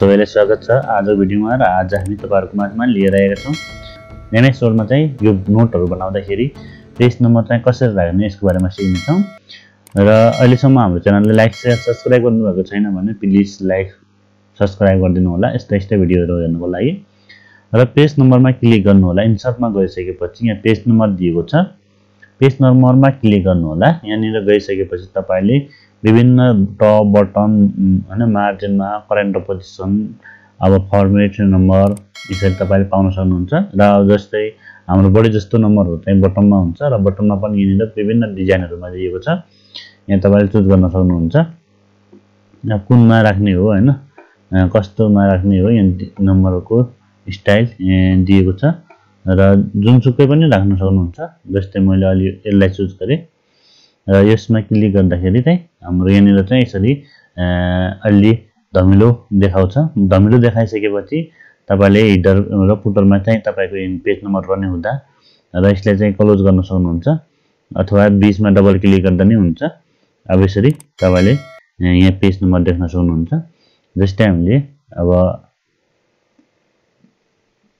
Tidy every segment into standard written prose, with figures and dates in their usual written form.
सबैलाई स्वागत छ आज भिडियोमा। र आज हामी तपाईहरुको माझमा लिएर आएका छौं एमएस वर्डमा चाहिँ यो नोटहरु बनाउँदाखेरि पेज नम्बर चाहिँ कसरी राख्ने यसको बारेमा सिक्ने छौं। र अहिलेसम्म हाम्रो च्यानललाई लाइक शेयर सब्स्क्राइब गर्नुभएको छैन भने प्लिज लाइक सब्स्क्राइब गरिदिनु होला यस्ता भिडियोहरु हेर्नको लागि। र पेज नम्बरमा क्लिक गर्नु होला। इन्सर्टमा गइसकेपछि यहाँ पेज नम्बर दिएको छ। पेज नम्बरमा क्लिक गर्नु होला। यहाँनिर गइसकेपछि तपाईले विभिन्न टप बटन हैन मार्जिनमा करेन्ट पोजिसन अब फर्मेट नम्बर यसरी तपाईले पाउन सक्नुहुन्छ। र जस्तै हाम्रो बढी जस्तो नम्बरहरु चाहिँ बटनमा हुन्छ र बटनमा पनि यहाँनिर विभिन्न डिजाइनहरुमा दिएको छ। यहाँ तपाईले चुज गर्न सक्नुहुन्छ यहाँ कुनमा राख्ने हो हैन कस्तोमा राख्ने हो। यहाँ नम्बरको स्टाइल दिएको छ र जुनसुकै पनि राख्न सक्नुहुन्छ। जस्तै मैले अलि यसलाई चुज गरे र यसमा क्लिक गर्दाखेरि चाहिँ हाम्रो यहाँनिर चाहिँ यसरी अलि धमिलो देखाउँछ। धमिलो देखाइसकेपछि तपाईले हेडर र फुटरमा चाहिँ तपाईको पेज नम्बर रहने हुँदा र यसलाई चाहिँ क्लोज गर्न सक्नुहुन्छ अथवा बीचमा डबल क्लिक गर्दा नि हुन्छ। अब यसरी तपाईले यहाँ पेज नम्बर देख्न सक्नुहुन्छ। जस्तै हामीले अब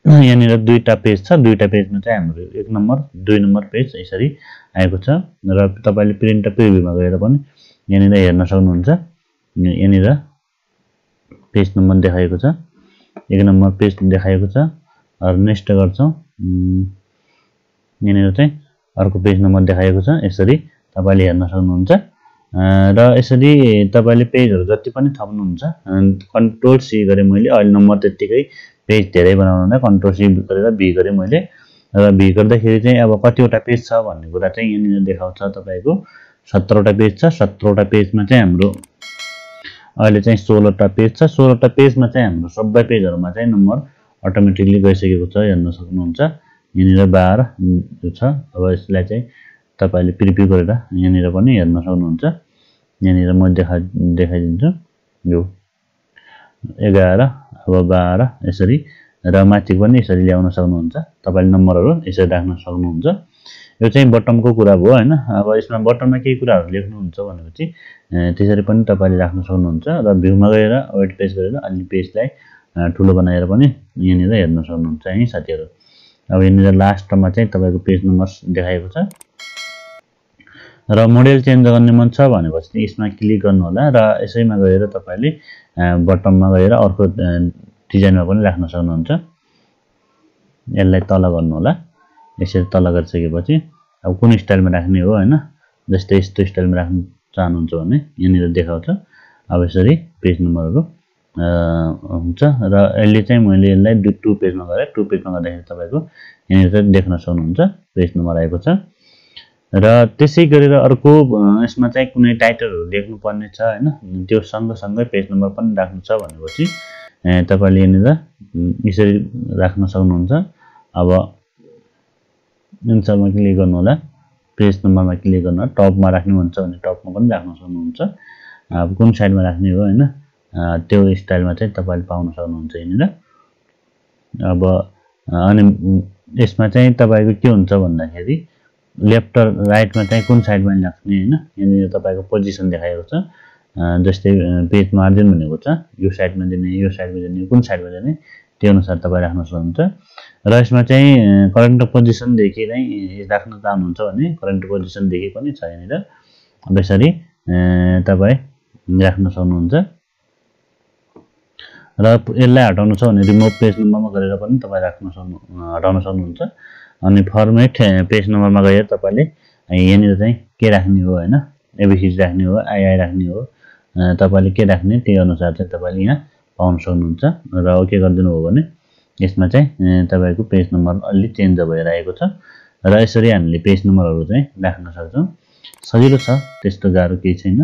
यहाँनिर दुईटा पेज छ। दुईटा पेजमा चाहिँ हाम्रो 1 नम्बर 2 नम्बर पेज यसरी आएको छ। र तपाईले प्रिन्ट प्रिभ्यूमा गएर पनि यहाँनिर हेर्न सक्नुहुन्छ। यहाँनिर पेज नम्बर देखाएको छ 1 नम्बर पेज देखाएको छ। र नेक्स्ट गर्छौं यहाँनिर चाहिँ अर्को पेज नम्बर देखाएको छ। यसरी तपाईले हेर्न सक्नुहुन्छ। र यसरी तपाईले पेजहरु जति पनि थप्नुहुन्छ कन्ट्रोल सी गरे मैले अहिले नम्बर त्यतिकै पेज धेरै बनाउनुलाई कन्ट्रोल सी गरेर बी गरे मैले। र बी गर्दाखेरि चाहिँ अब कतिवटा पेज छ भन्ने कुरा चाहिँ यहाँनिर देखाउँछ। तपाईको 17 वटा पेज छ। 17 वटा पेजमा चाहिँ हाम्रो अहिले चाहिँ 16 वटा पेज छ। 16 वटा पेजमा चाहिँ हाम्रो सबै पेजहरुमा चाहिँ नम्बर अटोमेटिकली गइसकेको छ हेर्न सक्नुहुन्छ। यहाँनिर 12 छ। अब यसलाई चाहिँ तपाईले प्रिभ्यू गरेर यहाँनिर पनि हेर्न सक्नुहुन्छ। यहाँनिर म देखाइदिन्छु यो 11 अब 12 यसरी र माथि पनि यसरी ल्याउन सक्नुहुन्छ। तपाईले नम्बरहरु यसरी राख्न सक्नुहुन्छ। यो चाहिँ बटमको कुरा भयो हैन। अब यसमा बटममा केही कुराहरु लेख्नुहुन्छ भनेपछि त्यसरी पनि तपाईले राख्न सक्नुहुन्छ। र भ्यूमा गएर वेट पेज गरेर अलि पेजलाई ठुलो बनाएर पनि यहाँनिर हेर्न सक्नुहुन्छ है साथीहरु। अब यहाँनिर लास्टमा चाहिँ तपाईको पेज नम्बर देखाएको छ। र मोडेल चेन्ज गर्ने मन छ भनेपछि यसमा क्लिक गर्नु होला र यसैमा गएर तपाईले बटममा गएर अर्को डिजाइनमा पनि राख्न सक्नुहुन्छ। यसलाई तल गर्नु होला। यसरी तल गरिसकेपछि अब कुन स्टाइलमा राख्ने हो हैन जस्तै यस्तो स्टाइलमा राख्न चाहनुहुन्छ भने यहाँनिर देखाउँछ। अब यसरी पेज नम्बरहरु हुन्छ। र अहिले चाहिँ मैले यसलाई 2 पेजमा गरे 2 पेजमा गर्दाखेरि तपाईको यहाँनिर चाहिँ देख्न सक्नुहुन्छ पेज नम्बर आएको छ। र त्यसै गरेर अर्को यसमा चाहिँ कुनै टाइटलहरु लेख्नु पर्ने छ हैन त्यो सँगसँगै पेज नम्बर पनि राख्नु छ भनेपछि तपाईले यहाँनिर यसरी राख्न सक्नुहुन्छ। अब इन्सर्टमा क्लिक गर्नु होला। पेज नम्बरमा क्लिक गर्न टपमा राख्नु हुन्छ भने टपमा पनि राख्न सक्नुहुन्छ। अब कुन साइडमा राख्ने हो हैन त्यो स्टाइलमा चाहिँ तपाईले पाउन सक्नुहुन्छ यहाँनिर। अब अनि यसमा चाहिँ तपाईको के हुन्छ भन्दाखेरि लेफ्ट र राइटमा चाहिँ कुन साइडमा राख्ने हैन यहाँनिर तपाईको पोजिसन देखाएको छ। जस्तै पेज मार्जिन भनेको छ यो साइडमा दिने यो साइडमा दिने कुन साइडमा दिने त्यो अनुसार तपाई राख्न सक्नुहुन्छ। र यसमा चाहिँ करेन्ट पोजिसन देखि चाहिँ राख्न चाहनुहुन्छ भने करेन्ट पोजिसन देखि पनि छ यहाँनिर। अब यसरी तपाई राख्न सक्नुहुन्छ। र यसलाई हटाउनु छ भने रिमुभ पेज नम्बरमा गरेर पनि तपाई हटाउन सक्नुहुन्छ। अनि फर्मेट पेज नम्बरमा गएर तपाईले यहाँनिर चाहिँ के राख्ने हो हैन एबीसी राख्ने हो आई राख्ने हो तपाईले के राख्ने त्यही अनुसार चाहिँ तपाईले यहाँ पाउन सक्नुहुन्छ। र ओके गर्दिनु हो भने यसमा चाहिँ तपाईको पेज नम्बर अलि चेन्ज भएर आएको छ। र यसरी हामीले पेज नम्बरहरु चाहिँ राख्न सक्छौं। सजिलो छ त्यस्तो गाह्रो केही छैन।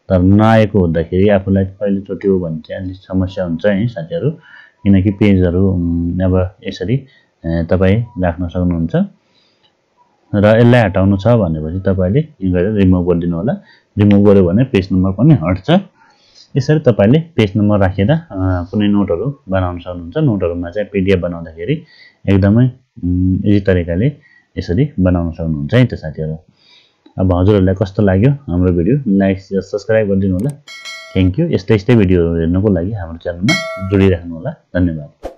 तर नआएको हुँदाखेरि आफुलाई कहिले चोट्यो भने चाहिँ अलि समस्या हुन्छ है साथीहरु। किनकि पेजहरु अब यसरी तपाई राख्न सक्नुहुन्छ। र यसलाई हटाउनु छ भनेपछि तपाईले यो गरेर रिमुभ गरिदिनु होला। रिमुभ गर्यो भने पेज नम्बर पनि हट्छ। यसरी तपाईले पेज नम्बर राखेर कुनै नोटहरु बनाउन सक्नुहुन्छ। नोटहरुमा चाहिँ पीडीएफ बनाउँदाखेरि एकदमै इजी तरिकाले यसरी बनाउन सक्नुहुन्छ है त साथीहरु। अब हजुरहरुलाई कस्तो लाग्यो हाम्रो भिडियो लाइक शेयर सब्स्क्राइब गरिदिनु होला। Thank you. यस्तै भिडियोहरू हेर्नको लागि हाम्रो च्यानलमा जोडिराख्नु होला। धन्यवाद।